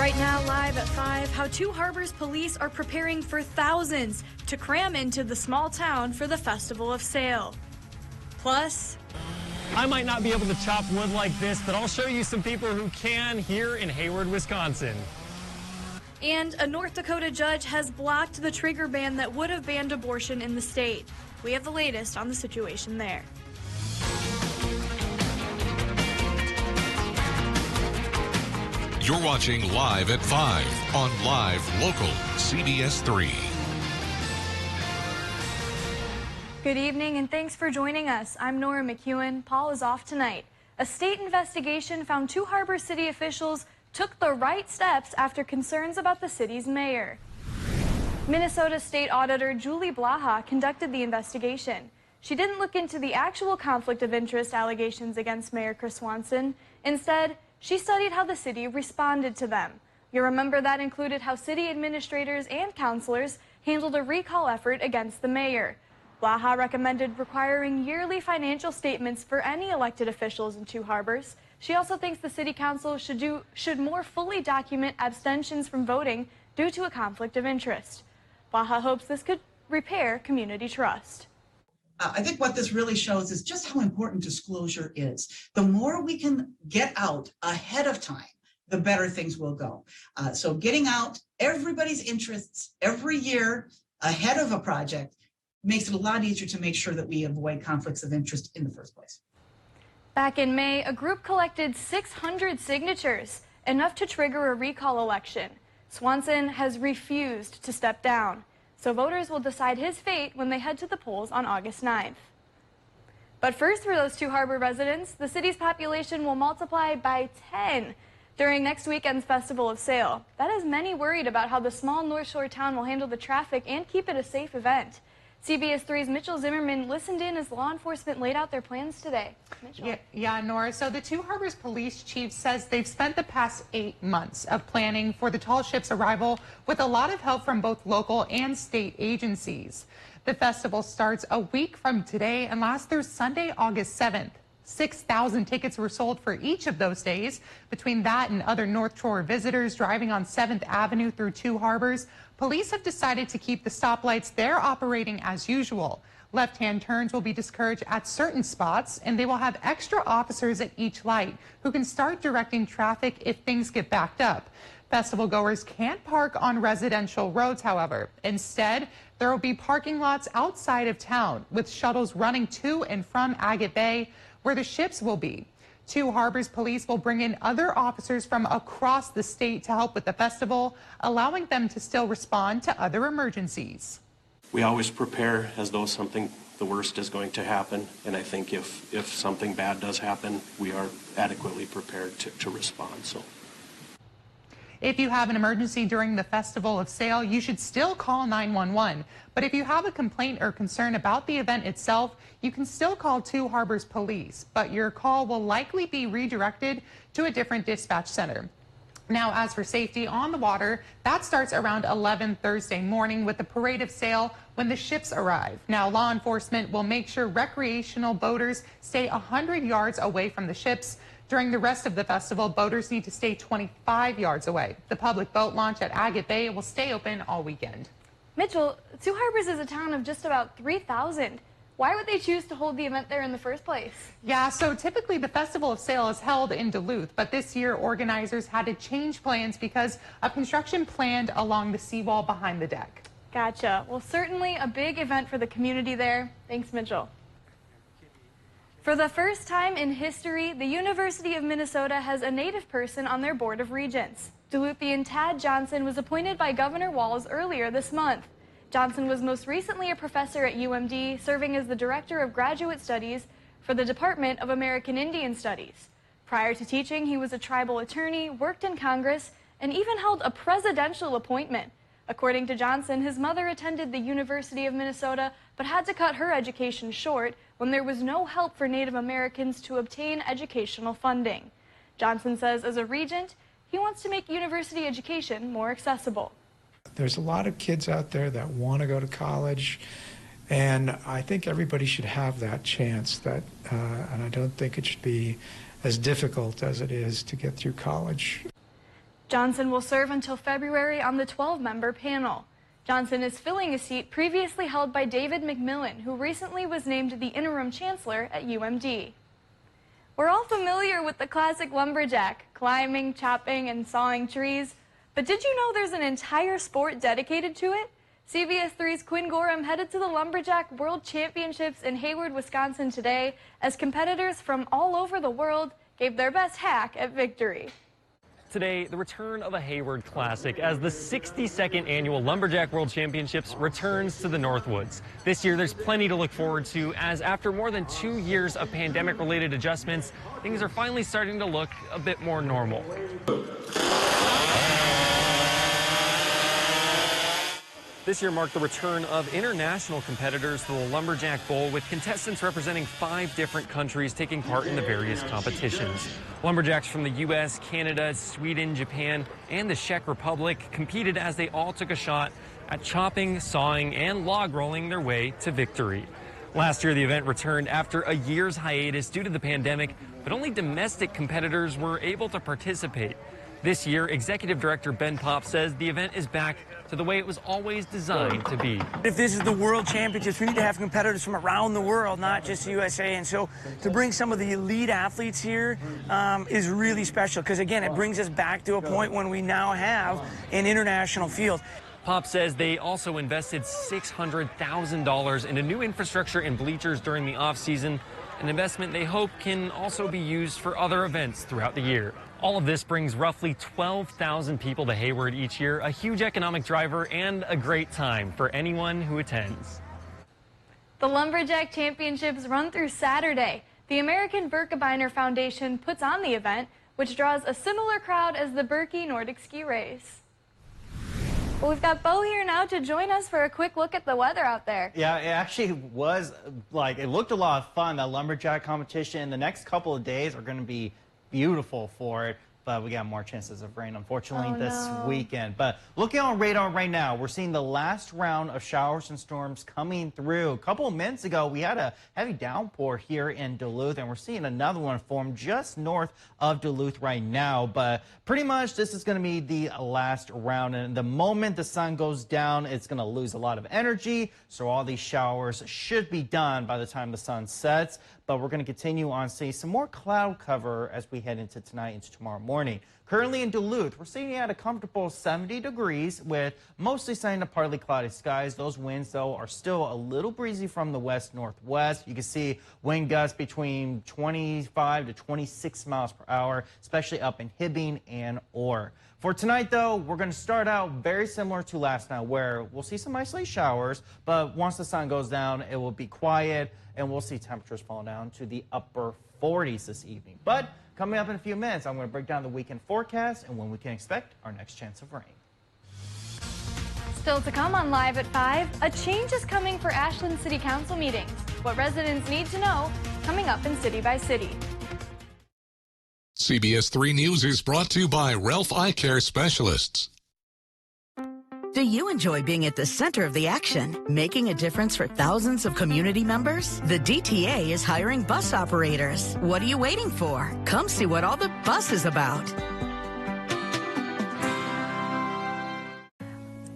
Right now, live at 5, how Two Harbors police are preparing for thousands to cram into the small town for the Festival of Sail. Plus, I might not be able to chop wood like this, but I'll show you some people who can here in Hayward, Wisconsin. And a North Dakota judge has blocked the trigger ban that would have banned abortion in the state. We have the latest on the situation there. You're watching Live at 5 on Live Local CBS 3. Good evening and thanks for joining us. I'm Nora McEwen. Paul is off tonight. A state investigation found Two Harbors city officials took the right steps after concerns about the city's mayor. Minnesota State Auditor Julie Blaha conducted the investigation. She didn't look into the actual conflict of interest allegations against Mayor Chris Swanson. Instead, she studied how the city responded to them. You'll remember that included how city administrators and councilors handled a recall effort against the mayor. Blaha recommended requiring yearly financial statements for any elected officials in Two Harbors. She also thinks the city council should more fully document abstentions from voting due to a conflict of interest. Blaha hopes this could repair community trust. I think what this really shows is just how important disclosure is. The more we can get out ahead of time, the better things will go. So getting out everybody's interests every year ahead of a project makes it a lot easier to make sure that we avoid conflicts of interest in the first place. Back in May, a group collected 600 signatures, enough to trigger a recall election. Swanson has refused to step down, so voters will decide his fate when they head to the polls on August 9th. But first, for those Two Harbor residents, the city's population will multiply by 10 during next weekend's Festival of Sail. That has many worried about how the small North Shore town will handle the traffic and keep it a safe event. CBS 3's Mitchell Zimmerman listened in as law enforcement laid out their plans today. Mitchell. Yeah, Nora. So the Two Harbors police chief says they've spent the past 8 months of planning for the tall ship's arrival with a lot of help from both local and state agencies. The festival starts a week from today and lasts through Sunday, August 7th. 6,000 tickets were sold for each of those days. Between that and other North Shore visitors driving on 7th Avenue through Two Harbors, police have decided to keep the stoplights there operating as usual. Left-hand turns will be discouraged at certain spots, and they will have extra officers at each light who can start directing traffic if things get backed up. Festival goers can't park on residential roads, however. Instead, there will be parking lots outside of town with shuttles running to and from Agate Bay, where the ships will be. Two Harbors police will bring in other officers from across the state to help with the festival, allowing them to still respond to other emergencies. We always prepare as though the worst is going to happen, and I think if something bad does happen, we are adequately prepared to respond. So, if you have an emergency during the Festival of Sail, you should still call 911. But if you have a complaint or concern about the event itself, you can still call Two Harbors Police, but your call will likely be redirected to a different dispatch center. Now, as for safety on the water, that starts around 11 Thursday morning with the Parade of Sail when the ships arrive. Now, law enforcement will make sure recreational boaters stay 100 yards away from the ships. During the rest of the festival, boaters need to stay 25 yards away. The public boat launch at Agate Bay will stay open all weekend. Mitchell, Two Harbors is a town of just about 3,000. Why would they choose to hold the event there in the first place? Yeah, so typically the Festival of Sail is held in Duluth, but this year organizers had to change plans because of construction planned along the seawall behind the deck. Gotcha. Well, certainly a big event for the community there. Thanks, Mitchell. For the first time in history, the University of Minnesota has a Native person on their Board of Regents. Duluthian Tad Johnson was appointed by Governor Walz earlier this month. Johnson was most recently a professor at UMD, serving as the Director of Graduate Studies for the Department of American Indian Studies. Prior to teaching, he was a tribal attorney, worked in Congress, and even held a presidential appointment. According to Johnson, his mother attended the University of Minnesota, but had to cut her education short when there was no help for Native Americans to obtain educational funding. Johnson says as a regent, he wants to make university education more accessible. There's a lot of kids out there that want to go to college, and I think everybody should have that chance. And I don't think it should be as difficult as it is to get through college. Johnson will serve until February on the 12-member panel. Johnson is filling a seat previously held by David McMillan, who recently was named the interim chancellor at UMD. We're all familiar with the classic lumberjack, climbing, chopping, and sawing trees. But did you know there's an entire sport dedicated to it? CBS 3's Quinn Gorham headed to the Lumberjack World Championships in Hayward, Wisconsin today as competitors from all over the world gave their best hack at victory. Today, the return of a Hayward Classic as the 62nd annual Lumberjack World Championships returns to the Northwoods. This year, there's plenty to look forward to as after more than 2 years of pandemic-related adjustments, things are finally starting to look a bit more normal. This year marked the return of international competitors to the Lumberjack Bowl, with contestants representing 5 different countries taking part in the various competitions. Lumberjacks from the U.S., Canada, Sweden, Japan, and the Czech Republic competed as they all took a shot at chopping, sawing, and log rolling their way to victory. Last year, the event returned after a year's hiatus due to the pandemic, but only domestic competitors were able to participate. This year, Executive Director Ben Popp says the event is back to the way it was always designed to be. If this is the World Championships, we need to have competitors from around the world, not just the USA. And so to bring some of the elite athletes here is really special because, again, it brings us back to a point when we now have an international field. Popp says they also invested $600,000 into new infrastructure and bleachers during the offseason, an investment they hope can also be used for other events throughout the year. All of this brings roughly 12,000 people to Hayward each year, a huge economic driver and a great time for anyone who attends. The Lumberjack Championships run through Saturday. The American Birkebeiner Foundation puts on the event, which draws a similar crowd as the Birkie Nordic Ski Race. Well, we've got Bo here now to join us for a quick look at the weather out there. Yeah, it actually was, it looked a lot of fun, that lumberjack competition. The next couple of days are going to be beautiful for it, but we got more chances of rain, unfortunately, this weekend. But looking on radar right now, we're seeing the last round of showers and storms coming through. A couple of minutes ago, we had a heavy downpour here in Duluth, and we're seeing another one form just north of Duluth right now. But pretty much this is going to be the last round, and the moment the sun goes down, it's going to lose a lot of energy, so all these showers should be done by the time the sun sets. But we're going to continue on seeing some more cloud cover as we head into tonight into tomorrow morning. Currently in Duluth, we're sitting at a comfortable 70 degrees with mostly sunny to partly cloudy skies. Those winds, though, are still a little breezy from the west-northwest. You can see wind gusts between 25 to 26 miles per hour, especially up in Hibbing and Orr. For tonight, though, we're going to start out very similar to last night, where we'll see some isolated showers, but once the sun goes down, it will be quiet, and we'll see temperatures fall down to the upper 40s this evening. But coming up in a few minutes, I'm going to break down the weekend forecast and when we can expect our next chance of rain. Still to come on Live at 5, a change is coming for Ashland City Council meetings. What residents need to know, coming up in City by City. CBS 3 News is brought to you by Ralph Eye Care Specialists. Do you enjoy being at the center of the action, making a difference for thousands of community members? The DTA is hiring bus operators. What are you waiting for? Come see what all the bus is about.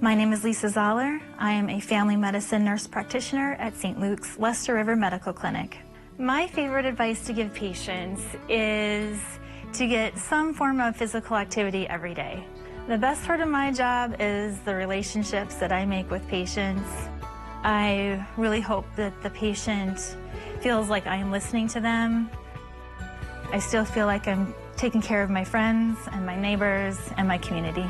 My name is Lisa Zoller. I am a family medicine nurse practitioner at St. Luke's Lester River Medical Clinic. My favorite advice to give patients is to get some form of physical activity every day. The best part of my job is the relationships that I make with patients. I really hope that the patient feels like I am listening to them. I still feel like I'm taking care of my friends and my neighbors and my community.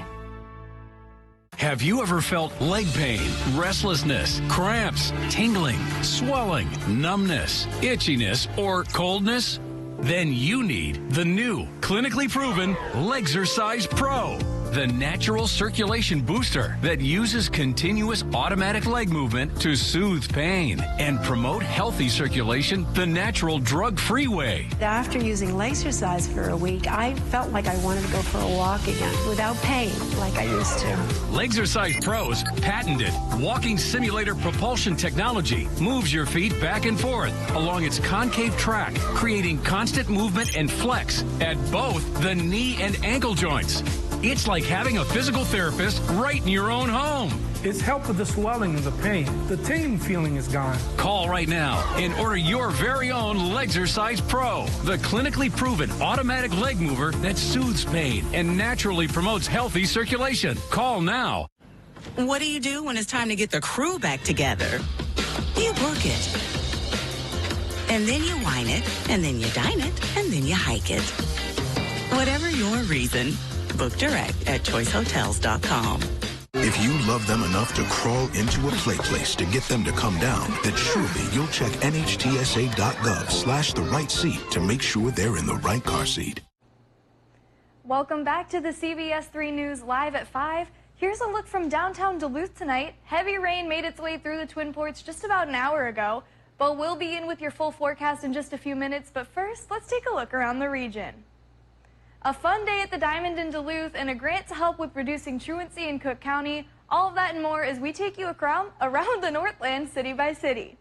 Have you ever felt leg pain, restlessness, cramps, tingling, swelling, numbness, itchiness, or coldness? Then you need the new, clinically proven Legzercise Pro, the natural circulation booster that uses continuous automatic leg movement to soothe pain and promote healthy circulation the natural drug-free way. After using Legzercise for a week, I felt like I wanted to go for a walk again without pain like I used to. Legzercise Pro's patented walking simulator propulsion technology moves your feet back and forth along its concave track, creating constant movement and flex at both the knee and ankle joints. It's like having a physical therapist right in your own home. It's helped with the swelling and the pain. The tingling feeling is gone. Call right now and order your very own Legzercise Pro, the clinically proven automatic leg mover that soothes pain and naturally promotes healthy circulation. Call now. What do you do when it's time to get the crew back together? You work it. And then you whine it, and then you dine it, and then you hike it. Whatever your reason, book direct at choicehotels.com. If you love them enough to crawl into a play place to get them to come down, then surely you'll check nhtsa.gov/the right seat to make sure they're in the right car seat. Welcome back to the CBS 3 News Live at 5. Here's a look from downtown Duluth tonight. Heavy rain made its way through the Twin Ports just about an hour ago, but we'll be in with your full forecast in just a few minutes. But first, let's take a look around the region. A fun day at the Diamond in Duluth and a grant to help with reducing truancy in Cook County. All of that and more as we take you around the Northland city by city.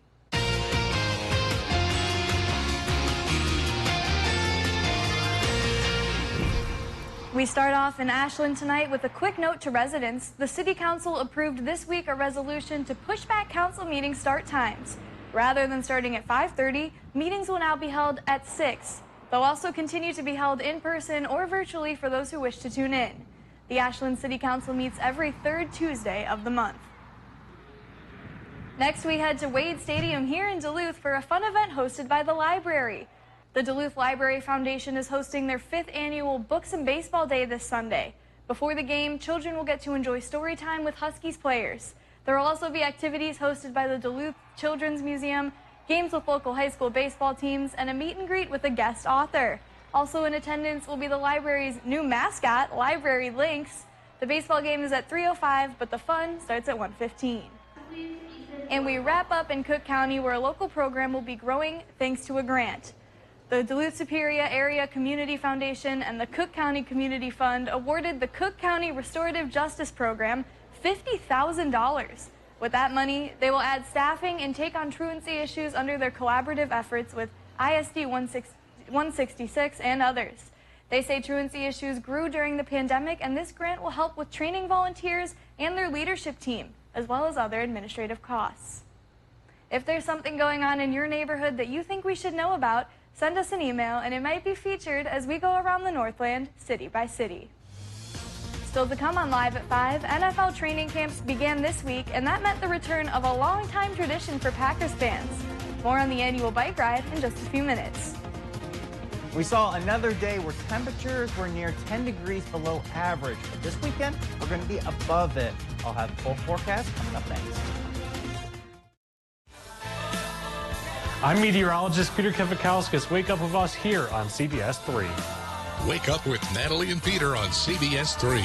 We start off in Ashland tonight with a quick note to residents. The City Council approved this week a resolution to push back council meeting start times. Rather than starting at 5:30, meetings will now be held at 6. They'll also continue to be held in person or virtually for those who wish to tune in. The Ashland City Council meets every third Tuesday of the month. Next, we head to Wade Stadium here in Duluth for a fun event hosted by the library. The Duluth Library Foundation is hosting their 5th annual Books and Baseball Day this Sunday. Before the game, children will get to enjoy story time with Huskies players. There will also be activities hosted by the Duluth Children's Museum, games with local high school baseball teams, and a meet and greet with a guest author. Also in attendance will be the library's new mascot, Library Lynx. The baseball game is at 3:05, but the fun starts at 1:15. And we wrap up in Cook County, where a local program will be growing thanks to a grant. The Duluth Superior Area Community Foundation and the Cook County Community Fund awarded the Cook County Restorative Justice Program $50,000. With that money, they will add staffing and take on truancy issues under their collaborative efforts with ISD 166 and others. They say truancy issues grew during the pandemic, and this grant will help with training volunteers and their leadership team, as well as other administrative costs. If there's something going on in your neighborhood that you think we should know about, send us an email and it might be featured as we go around the Northland city by city. Still to come on Live at 5, NFL training camps began this week, and that meant the return of a long-time tradition for Packers fans. More on the annual bike ride in just a few minutes. We saw another day where temperatures were near 10 degrees below average, but this weekend we're going to be above it. I'll have the full forecast coming up next. I'm meteorologist Peter Kevikauskas. Wake up with us here on CBS 3. Wake up with Natalie and Peter on CBS 3.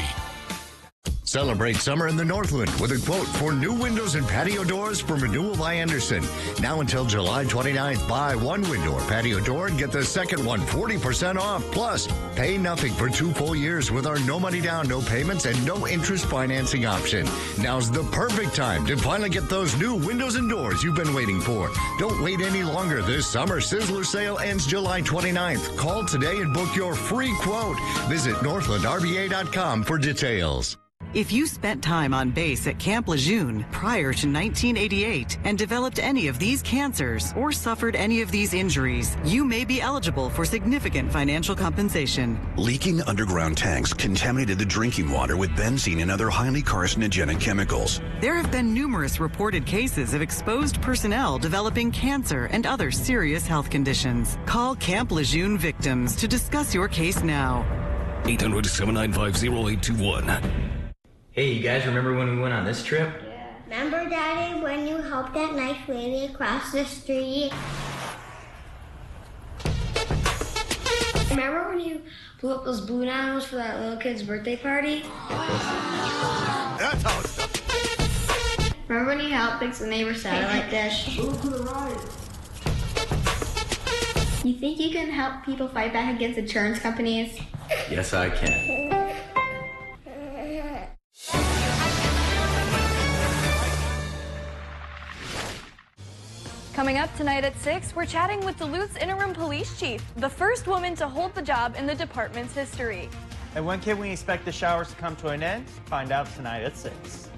Celebrate summer in the Northland with a quote for new windows and patio doors from Renewal by Anderson. Now until July 29th, buy one window or patio door and get the second one 40% off. Plus, pay nothing for 2 full years with our no money down, no payments, and no interest financing option. Now's the perfect time to finally get those new windows and doors you've been waiting for. Don't wait any longer. This summer Sizzler sale ends July 29th. Call today and book your free quote. Visit northlandrba.com for details. If you spent time on base at Camp Lejeune prior to 1988 and developed any of these cancers or suffered any of these injuries, you may be eligible for significant financial compensation. Leaking underground tanks contaminated the drinking water with benzene and other highly carcinogenic chemicals. There have been numerous reported cases of exposed personnel developing cancer and other serious health conditions. Call Camp Lejeune victims to discuss your case now. 800-795-0821. Hey, you guys remember when we went on this trip? Yeah. Remember, Daddy, when you helped that nice lady across the street? Remember when you blew up those balloon animals for that little kid's birthday party? That's how it's done. Remember when you helped fix the neighbor's satellite dish? You think you can help people fight back against insurance companies? Yes, I can. Coming up tonight at 6, we're chatting with Duluth's interim police chief, the first woman to hold the job in the department's history. And when can we expect the showers to come to an end? Find out tonight at 6.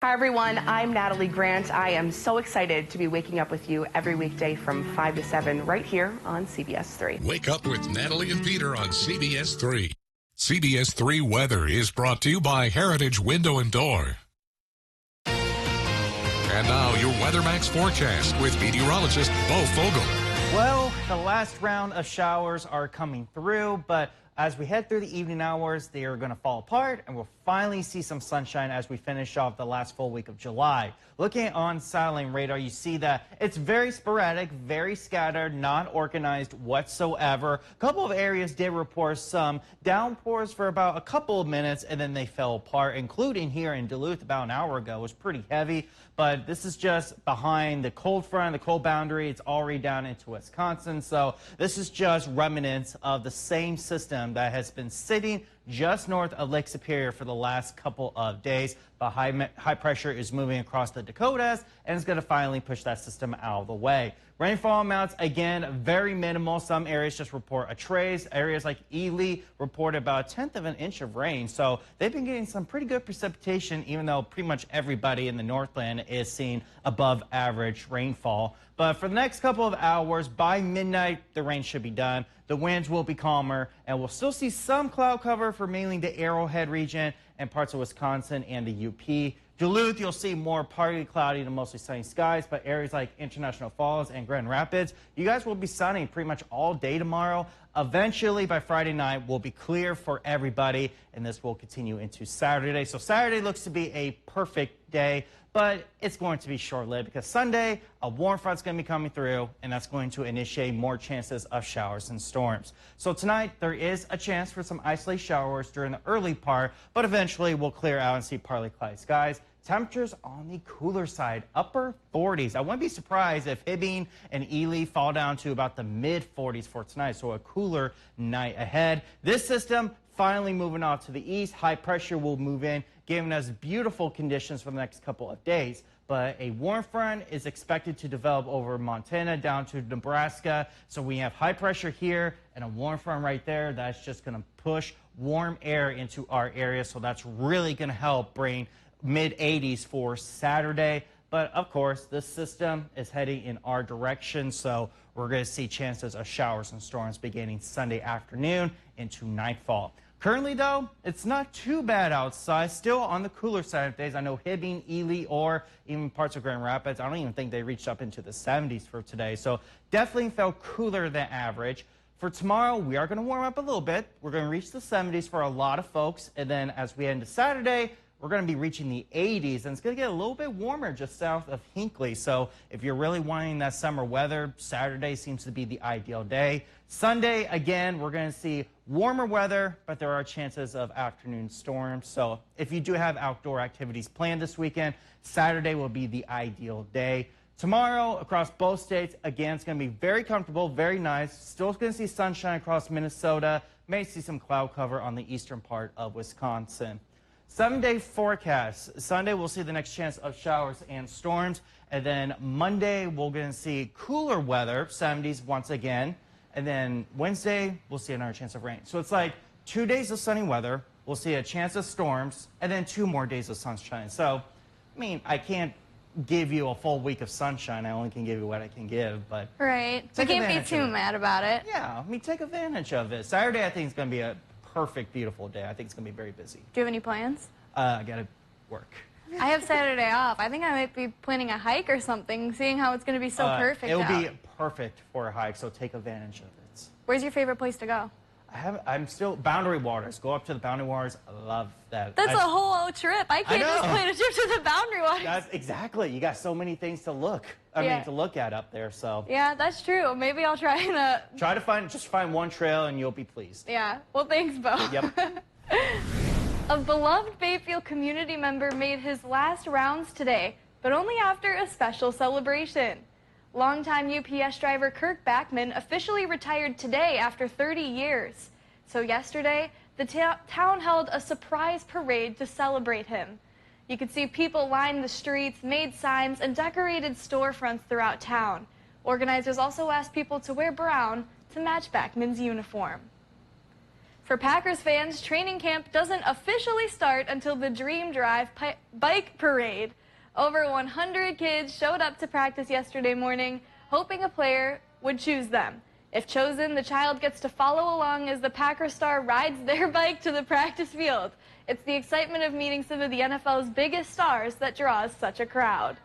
Hi everyone, I'm Natalie Grant. I am so excited to be waking up with you every weekday from 5 to 7 right here on CBS 3. Wake up with Natalie and Peter on CBS 3. CBS 3 weather is brought to you by Heritage Window and Door. And now your WeatherMax forecast with meteorologist Bo Fogel. Well, the last round of showers are coming through, but as we head through the evening hours, they are going to fall apart, and we'll finally see some sunshine as we finish off the last full week of July. Looking on satellite radar, you see that it's very sporadic, very scattered, not organized whatsoever. A couple of areas did report some downpours for about a couple of minutes, and then they fell apart, including here in Duluth about an hour ago. It was pretty heavy, but this is just behind the cold front, the cold boundary. It's already down into Wisconsin, so this is just remnants of the same system that has been sitting just north of Lake Superior for the last couple of days. But high pressure is moving across the Dakotas, and it's going to finally push that system out of the way. Rainfall amounts, again, very minimal. Some areas just report a trace. Areas like Ely report about 1/10 of an inch of rain. So they've been getting some pretty good precipitation, even though pretty much everybody in the Northland is seeing above average rainfall. But for the next couple of hours, by midnight, the rain should be done. The winds will be calmer, and we'll still see some cloud cover for mainly the Arrowhead region and parts of Wisconsin and the UP. Duluth, you'll see more partly cloudy to mostly sunny skies, but areas like International Falls and Grand Rapids, you guys will be sunny pretty much all day tomorrow. Eventually, by Friday night, will be clear for everybody, and this will continue into Saturday. So Saturday looks to be a perfect day, but it's going to be short-lived because Sunday, a warm front's going to be coming through, and that's going to initiate more chances of showers and storms. So tonight, there is a chance for some isolated showers during the early part, but eventually we'll clear out and see partly cloudy skies. Temperatures on the cooler side, upper 40s. I wouldn't be surprised if Hibbing and Ely fall down to about the mid-40s for tonight, so a cooler night ahead. This system finally moving off to the east. High pressure will move in, giving us beautiful conditions for the next couple of days. But a warm front is expected to develop over Montana down to Nebraska. So we have high pressure here and a warm front right there. That's just going to push warm air into our area. So that's really going to help bring mid-80s for Saturday. But of course, this system is heading in our direction, so we're going to see chances of showers and storms beginning Sunday afternoon into nightfall. Currently, though, it's not too bad outside. Still on the cooler side of days. I know Hibbing, Ely, or even parts of Grand Rapids, I don't even think they reached up into the 70s for today. So definitely felt cooler than average. For tomorrow, we are going to warm up a little bit. We're going to reach the 70s for a lot of folks. And then as we head into Saturday, we're going to be reaching the 80s, and it's going to get a little bit warmer just south of Hinckley. So if you're really wanting that summer weather, Saturday seems to be the ideal day. Sunday, again, we're going to see warmer weather, but there are chances of afternoon storms. So if you do have outdoor activities planned this weekend, Saturday will be the ideal day. Tomorrow, across both states, again, it's going to be very comfortable, very nice. Still going to see sunshine across Minnesota. May see some cloud cover on the eastern part of Wisconsin. 7-day forecast. Sunday, we'll see the next chance of showers and storms. And then Monday, we're going to see cooler weather, 70s once again. And then Wednesday, we'll see another chance of rain. So it's like 2 days of sunny weather. We'll see a chance of storms, and then 2 more days of sunshine. So, I mean, I can't give you a full week of sunshine. I only can give you what I can give, but... Right. You can't be too mad about it. Yeah, I mean, take advantage of it. Saturday, I think, is going to be a perfect, beautiful day. I think it's going to be very busy. Do you have any plans? I got to work. I have Saturday off. I think I might be planning a hike or something, seeing how it's going to be so perfect It'll out. be perfect for a hike, so take advantage of it. Where's your favorite place to go? I'm still Boundary Waters. Go up to the Boundary Waters. I love that. That's a whole trip. I can't just plan a trip to the Boundary Waters. That's exactly. You got so many things to look. I mean, to look at up there. So. Yeah, that's true. Maybe I'll try and try to find one trail and you'll be pleased. Yeah. Well, thanks, Bo. Yep. A beloved Bayfield community member made his last rounds today, but only after a special celebration. Longtime UPS driver Kirk Backman officially retired today after 30 years. So yesterday, the town held a surprise parade to celebrate him. You could see people line the streets, made signs, and decorated storefronts throughout town. Organizers also asked people to wear brown to match Backman's uniform. For Packers fans, training camp doesn't officially start until the Dream Drive bike parade. Over 100 kids showed up to practice yesterday morning, hoping a player would choose them. If chosen, the child gets to follow along as the Packer star rides their bike to the practice field. It's the excitement of meeting some of the NFL's biggest stars that draws such a crowd.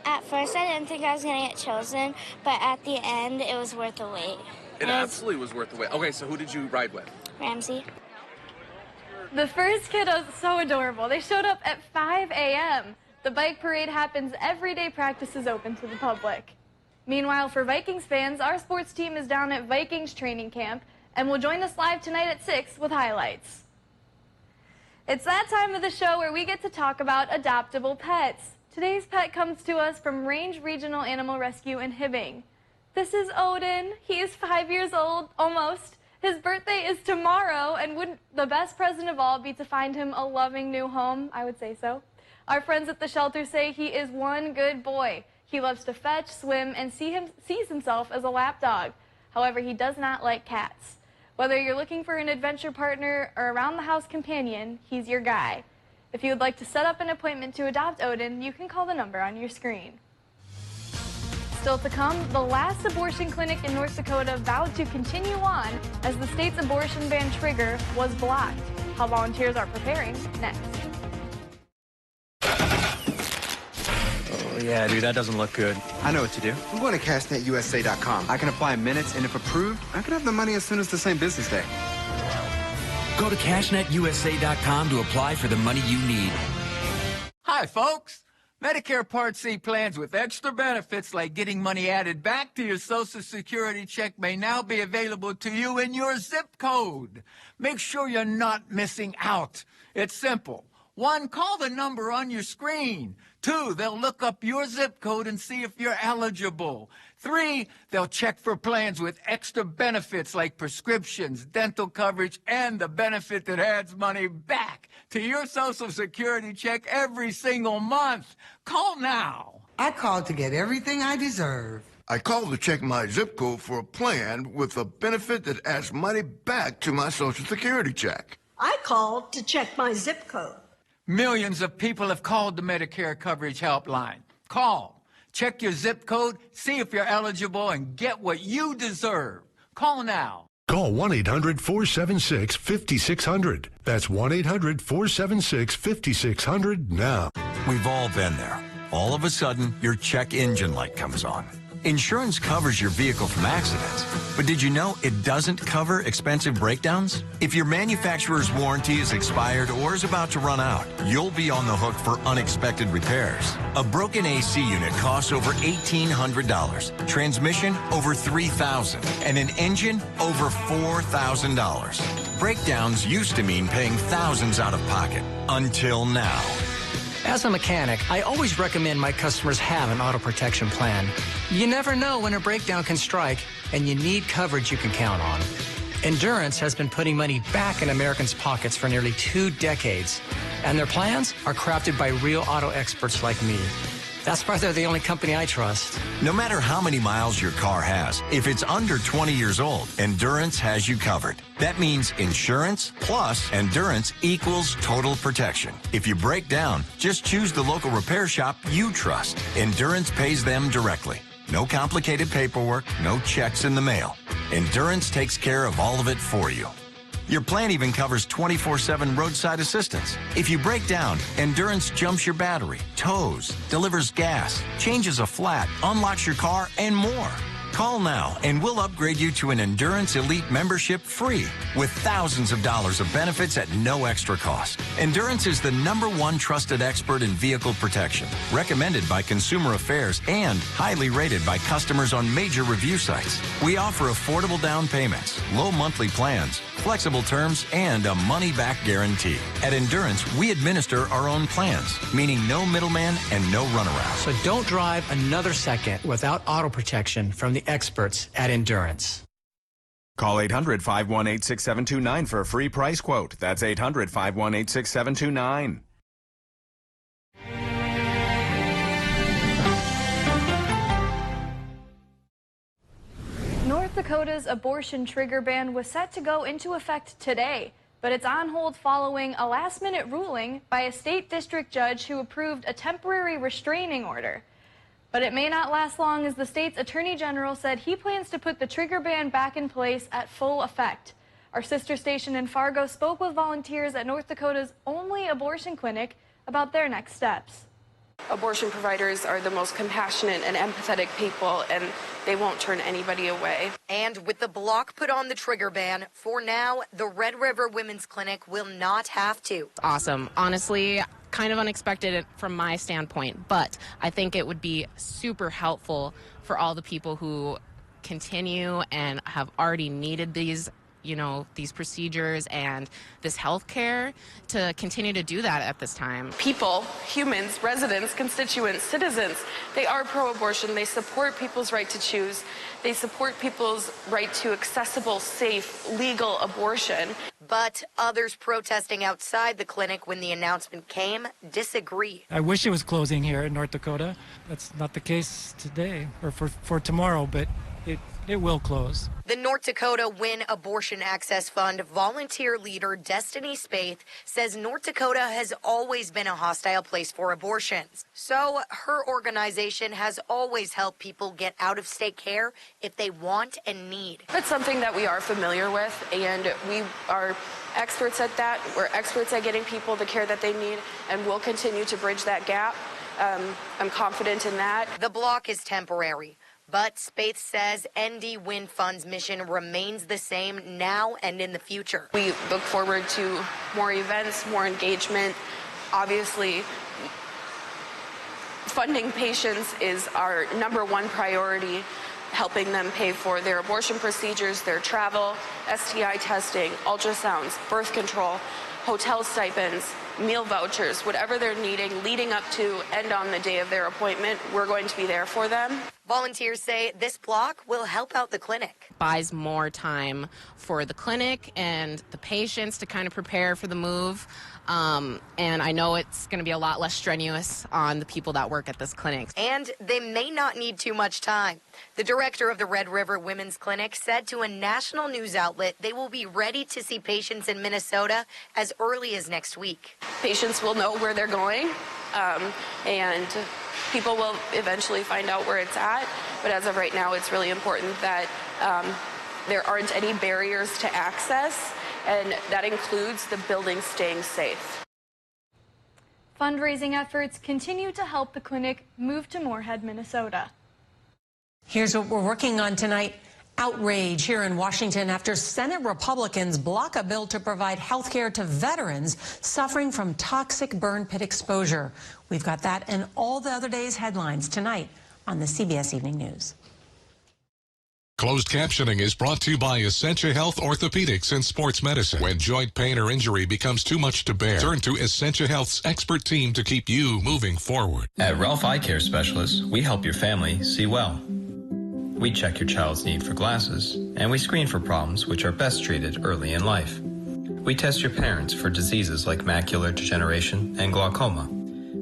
At first, I didn't think I was going to get chosen, but at the end, it was worth the wait. It absolutely was worth the wait. Okay, so who did you ride with? Ramsey. The first kiddos, so adorable. They showed up at 5 a.m. The bike parade happens every day practice is open to the public. Meanwhile, for Vikings fans, our sports team is down at Vikings training camp and will join us live tonight at 6 with highlights. It's that time of the show where we get to talk about adoptable pets. Today's pet comes to us from Range Regional Animal Rescue in Hibbing. This is Odin. He is 5 years old, almost. His birthday is tomorrow, and would the best present of all be to find him a loving new home? I would say so. Our friends at the shelter say he is one good boy. He loves to fetch, swim, and sees himself as a lap dog. However, he does not like cats. Whether you're looking for an adventure partner or around-the-house companion, he's your guy. If you would like to set up an appointment to adopt Odin, you can call the number on your screen. Still to come, the last abortion clinic in North Dakota vowed to continue on as the state's abortion ban trigger was blocked. How volunteers are preparing, next. Oh, yeah, dude, that doesn't look good. I know what to do. I'm going to cashnetusa.com. I can apply in minutes, and if approved, I can have the money as soon as the same business day. Go to cashnetusa.com to apply for the money you need. Hi, folks. Medicare Part C plans with extra benefits like getting money added back to your Social Security check may now be available to you in your zip code. Make sure you're not missing out. It's simple. 1, call the number on your screen. 2, they'll look up your zip code and see if you're eligible. 3, they'll check for plans with extra benefits like prescriptions, dental coverage, and the benefit that adds money back to your Social Security check every single month. Call now. I called to get everything I deserve. I called to check my zip code for a plan with a benefit that adds money back to my Social Security check. I called to check my zip code. Millions of people have called the Medicare Coverage Helpline. Call, check your zip code, see if you're eligible, and get what you deserve. Call now. Call 1-800-476-5600. That's 1-800-476-5600 now. We've all been there. All of a sudden, your check engine light comes on. Insurance covers your vehicle from accidents, but did you know it doesn't cover expensive breakdowns? If your manufacturer's warranty is expired or is about to run out, you'll be on the hook for unexpected repairs. A broken AC unit costs over $1,800, transmission over $3,000, and an engine over $4,000. Breakdowns used to mean paying thousands out of pocket, until now. As a mechanic, I always recommend my customers have an auto protection plan. You never know when a breakdown can strike, and you need coverage you can count on. Endurance has been putting money back in Americans' pockets for nearly 2 decades, and their plans are crafted by real auto experts like me. That's why they're the only company I trust. No matter how many miles your car has, if it's under 20 years old, Endurance has you covered. That means insurance plus Endurance equals total protection. If you break down, just choose the local repair shop you trust. Endurance pays them directly. No complicated paperwork, no checks in the mail. Endurance takes care of all of it for you. Your plan even covers 24/7 roadside assistance. If you break down, Endurance jumps your battery, tows, delivers gas, changes a flat, unlocks your car, and more. Call now and we'll upgrade you to an Endurance Elite membership free with thousands of dollars of benefits at no extra cost. Endurance is the #1 trusted expert in vehicle protection, recommended by Consumer Affairs and highly rated by customers on major review sites. We offer affordable down payments, low monthly plans, flexible terms, and a money-back guarantee. At Endurance, we administer our own plans, meaning no middleman and no runaround. So don't drive another second without auto protection from the experts at Endurance. Call 800-518-6729 for a free price quote. That's 800-518-6729. North Dakota's abortion trigger ban was set to go into effect today, but it's on hold following a last-minute ruling by a state district judge who approved a temporary restraining order. But it may not last long, as the state's attorney general said he plans to put the trigger ban back in place at full effect. Our sister station in Fargo spoke with volunteers at North Dakota's only abortion clinic about their next steps. Abortion providers are the most compassionate and empathetic people, and they won't turn anybody away. And with the block put on the trigger ban, for now, the Red River Women's Clinic will not have to. Awesome. Honestly, kind of unexpected from my standpoint, but I think it would be super helpful for all the people who continue and have already needed these procedures and this health care to continue to do that at this time. People, humans, residents, constituents, citizens, they are pro-abortion. They support people's right to choose. They support people's right to accessible, safe, legal abortion. But others protesting outside the clinic when the announcement came disagree. I wish it was closing here in North Dakota. That's not the case today or for tomorrow, but it will close. The North Dakota Win Abortion Access Fund volunteer leader Destiny Spaeth says North Dakota has always been a hostile place for abortions. So her organization has always helped people get out-of-state care if they want and need. That's something that we are familiar with, and we are experts at that. We're experts at getting people the care that they need, and we'll continue to bridge that gap. I'm confident in that. The block is temporary. But Spaeth says ND Win Fund's mission remains the same now and in the future. We look forward to more events, more engagement. Obviously, funding patients is our #1 priority, helping them pay for their abortion procedures, their travel, STI testing, ultrasounds, birth control, hotel stipends, meal vouchers, whatever they're needing leading up to and on the day of their appointment, we're going to be there for them. Volunteers say this block will help out the clinic. Buys more time for the clinic and the patients to kind of prepare for the move. And I know it's going to be a lot less strenuous on the people that work at this clinic. And they may not need too much time. The director of the Red River Women's Clinic said to a national news outlet they will be ready to see patients in Minnesota as early as next week. Patients will know where they're going, and people will eventually find out where it's at. But as of right now, it's really important that there aren't any barriers to access, and that includes the building staying safe. Fundraising efforts continue to help the clinic move to Moorhead, Minnesota. Here's what we're working on tonight. Outrage here in Washington after Senate Republicans block a bill to provide health care to veterans suffering from toxic burn pit exposure. We've got that and all the other day's headlines tonight on the CBS Evening News. Closed captioning is brought to you by Essentia Health Orthopedics and Sports Medicine. When joint pain or injury becomes too much to bear, turn to Essentia Health's expert team to keep you moving forward. At Ralph Eye Care Specialists, we help your family see well. We check your child's need for glasses, and we screen for problems which are best treated early in life. We test your parents for diseases like macular degeneration and glaucoma.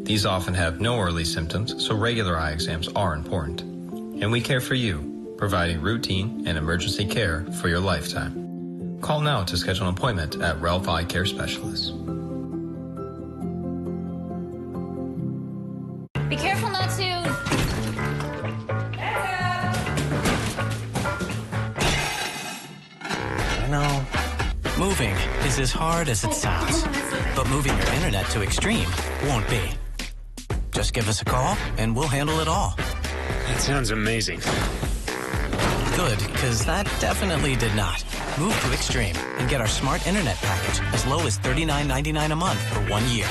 These often have no early symptoms, so regular eye exams are important. And we care for you, providing routine and emergency care for your lifetime. Call now to schedule an appointment at Ralph Eye Care Specialists. Be careful not to... I know, moving is as hard as it sounds, but moving your internet to Extreme won't be. Just give us a call and we'll handle it all. That sounds amazing. Good, because that definitely did not. Move to Extreme and get our smart internet package as low as $39.99 a month for 1 year.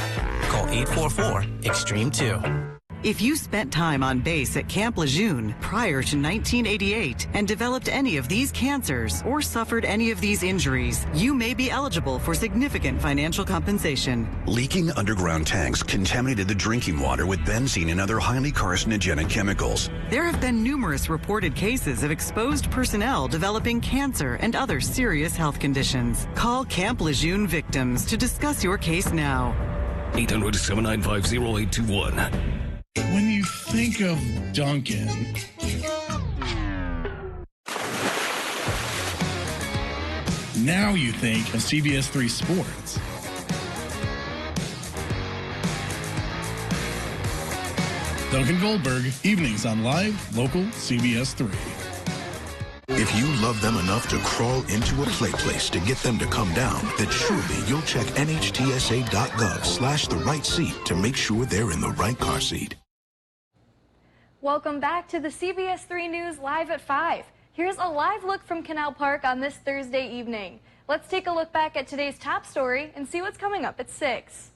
Call 844-EXTREME2. If you spent time on base at Camp Lejeune prior to 1988 and developed any of these cancers or suffered any of these injuries, you may be eligible for significant financial compensation. Leaking underground tanks contaminated the drinking water with benzene and other highly carcinogenic chemicals. There have been numerous reported cases of exposed personnel developing cancer and other serious health conditions. Call Camp Lejeune victims to discuss your case now. 800-795-0821. When you think of Duncan, Now you think of CBS 3 Sports. Duncan Goldberg, evenings on Live, Local, CBS 3. If you love them enough to crawl into a play place to get them to come down, then surely you'll check nhtsa.gov/the right seat to make sure they're in the right car seat. Welcome back to the CBS 3 News Live at 5. Here's a live look from Canal Park on this Thursday evening. Let's take a look back at today's top story and see what's coming up at 6.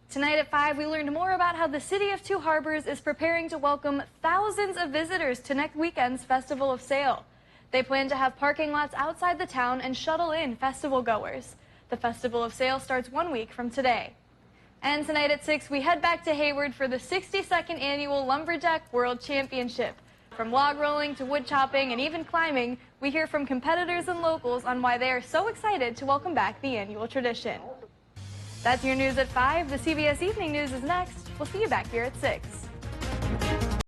Tonight at 5, we learned more about how the city of Two Harbors is preparing to welcome thousands of visitors to next weekend's Festival of Sail. They plan to have parking lots outside the town and shuttle in festival goers. The Festival of Sail starts 1 week from today. And tonight at 6, we head back to Hayward for the 62nd Annual Lumberjack World Championship. From log rolling to wood chopping and even climbing, we hear from competitors and locals on why they are so excited to welcome back the annual tradition. That's your news at 5. The CBS Evening News is next. We'll see you back here at 6.